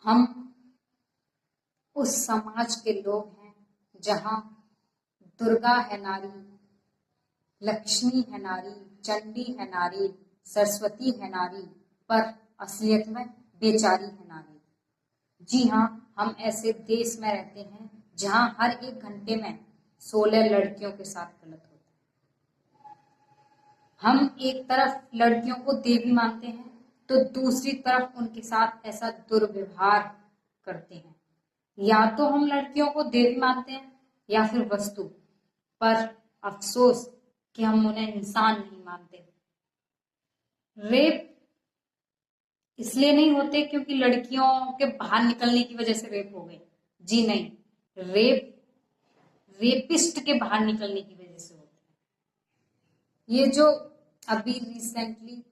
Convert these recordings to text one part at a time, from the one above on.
हम उस समाज के लोग हैं जहां दुर्गा है नारी, लक्ष्मी है नारी, चंडी है नारी, सरस्वती है नारी, पर असलियत में बेचारी है नारी। जी हाँ, हम ऐसे देश में रहते हैं जहां हर 1 घंटे में 16 लड़कियों के साथ गलत होता है। हम एक तरफ लड़कियों को देवी मानते हैं तो दूसरी तरफ उनके साथ ऐसा दुर्व्यवहार करते हैं। या तो हम लड़कियों को देवी मानते हैं या फिर वस्तु, पर अफसोस कि हम उन्हें इंसान नहीं मानते। रेप इसलिए नहीं होते क्योंकि लड़कियों के बाहर निकलने की वजह से रेप हो गए। जी नहीं, रेप रेपिस्ट के बाहर निकलने की वजह से होता है। ये जो अभी रिसेंटली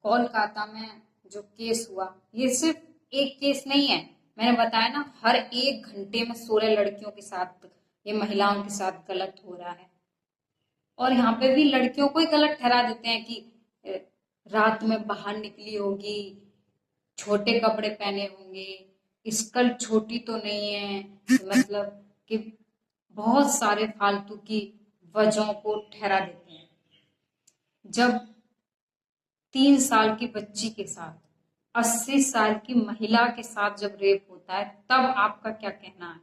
कोलकाता में जो केस हुआ, ये सिर्फ एक केस नहीं है। मैंने बताया ना, हर 1 घंटे में 16 लड़कियों के साथ, ये महिलाओं के साथ गलत हो रहा है। और यहाँ पे भी लड़कियों को ही गलत ठहरा देते हैं कि रात में बाहर निकली होगी, छोटे कपड़े पहने होंगे, स्कर्ट छोटी तो नहीं है, मतलब कि बहुत सारे फालतू की वजहों को ठहरा देते हैं। जब 3 साल की बच्ची के साथ 80 साल की महिला के साथ जब रेप होता है, तब आपका क्या कहना है?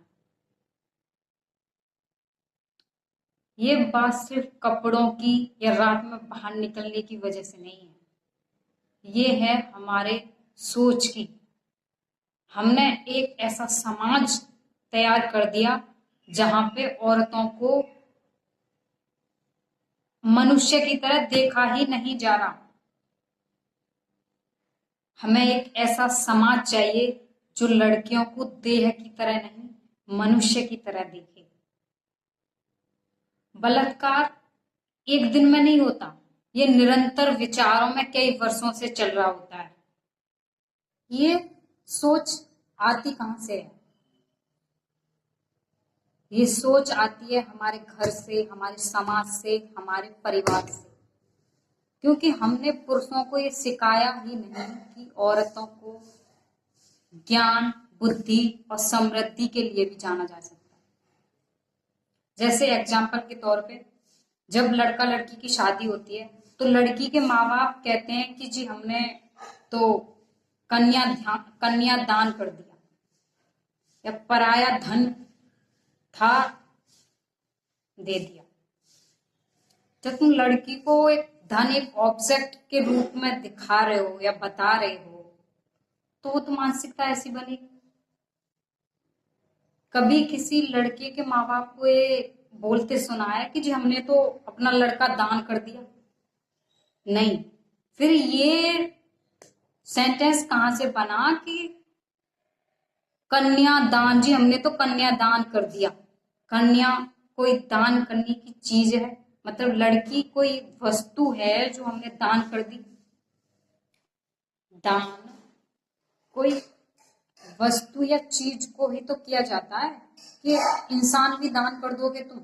ये बात सिर्फ कपड़ों की या रात में बाहर निकलने की वजह से नहीं है, ये है हमारे सोच की। हमने एक ऐसा समाज तैयार कर दिया जहां पे औरतों को मनुष्य की तरह देखा ही नहीं जा रहा। हमें एक ऐसा समाज चाहिए जो लड़कियों को देह की तरह नहीं, मनुष्य की तरह देखे। बलात्कार एक दिन में नहीं होता, ये निरंतर विचारों में कई वर्षों से चल रहा होता है। ये सोच आती कहां से है? ये सोच आती है हमारे घर से, हमारे समाज से, हमारे परिवार से। क्योंकि हमने पुरुषों को ये सिखाया ही नहीं कि औरतों को ज्ञान, बुद्धि और समृद्धि के लिए भी जाना जा सकता है। जैसे एग्जाम्पल के तौर पे, जब लड़का लड़की की शादी होती है तो लड़की के माँ बाप कहते हैं कि जी हमने तो कन्या दान कर दिया, या पराया धन था दे दिया। जब तुम लड़की को एक धन, एक ऑब्जेक्ट के रूप में दिखा रहे हो या बता रहे हो, तो वो तो मानसिकता ऐसी बनेगी। कभी किसी लड़के के माँ बाप को ये बोलते सुना है कि जी हमने तो अपना लड़का दान कर दिया? नहीं। फिर ये सेंटेंस कहां से बना कि कन्यादान, जी हमने तो कन्यादान कर दिया? कन्या कोई दान करने की चीज है? मतलब लड़की कोई वस्तु है जो हमने दान कर दी? दान कोई वस्तु या चीज को ही तो किया जाता है, कि इंसान भी दान कर दोगे तुम?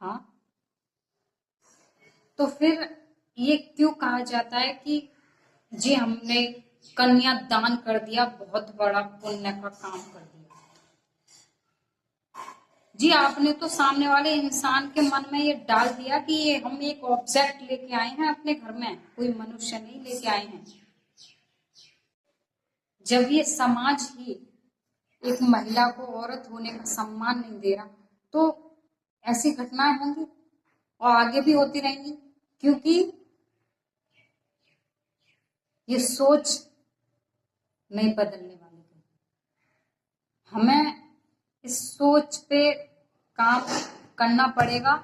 हाँ, तो फिर ये क्यों कहा जाता है कि जी हमने कन्या दान कर दिया, बहुत बड़ा पुण्य का काम कर दिया? जी आपने तो सामने वाले इंसान के मन में ये डाल दिया कि ये हम एक ऑब्जेक्ट लेके आए हैं अपने घर में, कोई मनुष्य नहीं लेके आए हैं। जब ये समाज ही एक महिला को औरत होने का सम्मान नहीं दे रहा, तो ऐसी घटनाएं होंगी और आगे भी होती रहेंगी, क्योंकि ये सोच नहीं बदलने वाली है। हमें इस सोच पे काम करना पड़ेगा,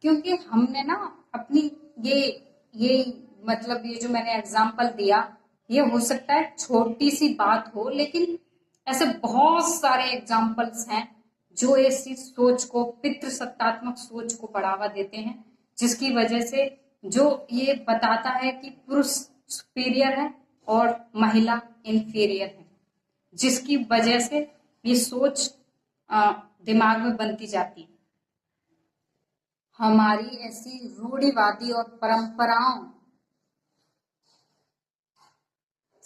क्योंकि हमने ना अपनी ये मतलब ये जो मैंने एग्जाम्पल दिया, ये हो सकता है छोटी सी बात हो, लेकिन ऐसे बहुत सारे एग्जाम्पल्स हैं जो ऐसी सोच को, पितृसत्तात्मक सोच को बढ़ावा देते हैं, जिसकी वजह से जो ये बताता है कि पुरुष सुपीरियर है और महिला इंफीरियर है, जिसकी वजह से ये सोच दिमाग में बनती जाती है। हमारी ऐसी रूढ़िवादी और परंपराओं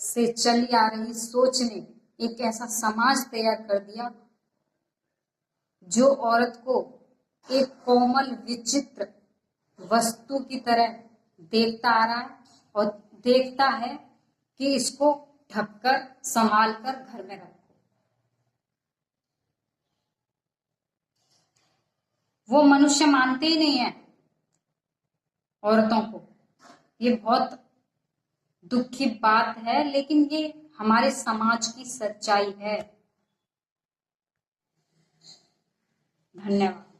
से चली आ रही सोच ने एक ऐसा समाज तैयार कर दिया जो औरत को एक कोमल विचित्र वस्तु की तरह देखता आ रहा है और देखता है कि इसको ढककर संभाल कर घर में रखो। वो मनुष्य मानते ही नहीं है औरतों को। ये बहुत दुख की बात है, लेकिन ये हमारे समाज की सच्चाई है। धन्यवाद।